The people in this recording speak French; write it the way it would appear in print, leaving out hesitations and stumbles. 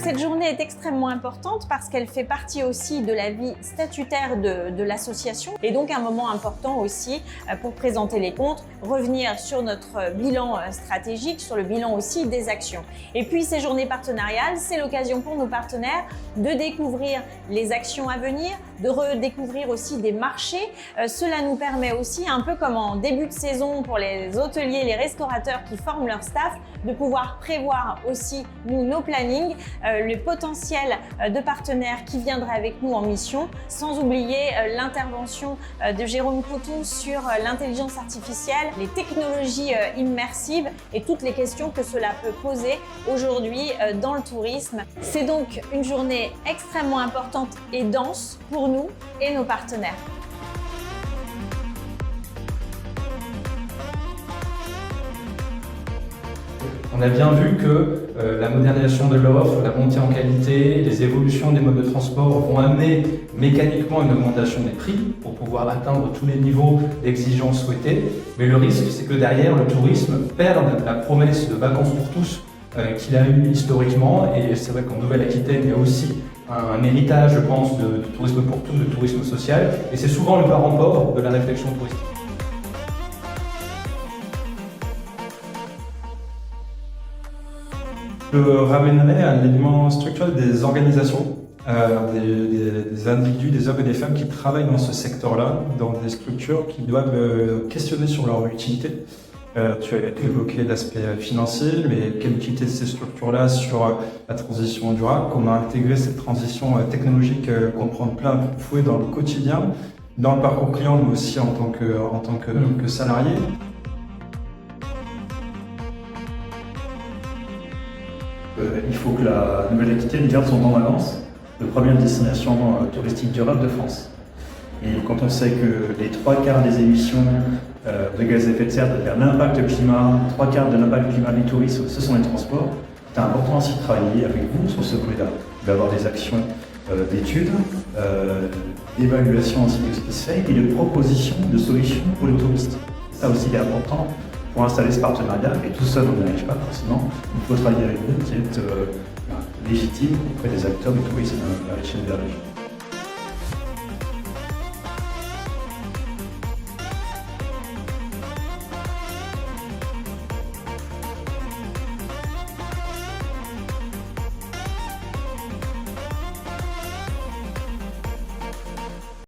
Cette journée est extrêmement importante parce qu'elle fait partie aussi de la vie statutaire de l'association et donc un moment important aussi pour présenter les comptes, revenir sur notre bilan stratégique, sur le bilan aussi des actions. Et puis ces journées partenariales, c'est l'occasion pour nos partenaires de découvrir les actions à venir, de redécouvrir aussi des marchés. Cela nous permet aussi, un peu comme en début de saison pour les hôteliers, les restaurateurs qui forment leur staff, de pouvoir prévoir aussi nos plannings, le potentiel de partenaires qui viendraient avec nous en mission, sans oublier l'intervention de Jérôme Coutou sur l'intelligence artificielle, les technologies immersives et toutes les questions que cela peut poser aujourd'hui dans le tourisme. C'est donc une journée extrêmement importante et dense pour nous et nos partenaires. On a bien vu que la modernisation de l'offre, la montée en qualité, les évolutions des modes de transport vont amener mécaniquement une augmentation des prix pour pouvoir atteindre tous les niveaux d'exigence souhaités. Mais le risque, c'est que derrière, le tourisme perde la promesse de vacances pour tous qu'il a eu historiquement. Et c'est vrai qu'en Nouvelle-Aquitaine, il y a aussi un héritage, je pense, de tourisme pour tous, de tourisme social. Et c'est souvent le parent pauvre de la réflexion touristique. Je ramènerai à l'élément structurel des organisations, des individus, des hommes et des femmes qui travaillent dans ce secteur-là, dans des structures qui doivent questionner sur leur utilité. Tu as évoqué l'aspect financier, mais quelle utilité de ces structures-là sur la transition durable, comment intégrer cette transition technologique qu'on prend plein fouet dans le quotidien, dans le parcours client, mais aussi en tant que salarié. Il faut que la Nouvelle-Aquitaine garde son temps d'avance de première destination touristique durable de France. Et quand on sait que les 3/4 des émissions de gaz à effet de serre, c'est-à-dire l'impact climat, 3/4 de l'impact climat du tourisme, ce sont les transports, c'est important aussi de travailler avec vous sur ce volet-là, d'avoir des actions d'études, d'évaluation aussi de ce qui se fait et de propositions de solutions pour les touristes. Ça aussi, il est important pour installer ce partenariat, et tout seul on n'y arrive pas forcément. Il faut travailler avec vous qui êtes légitime auprès des acteurs du tourisme à l'échelle de la région.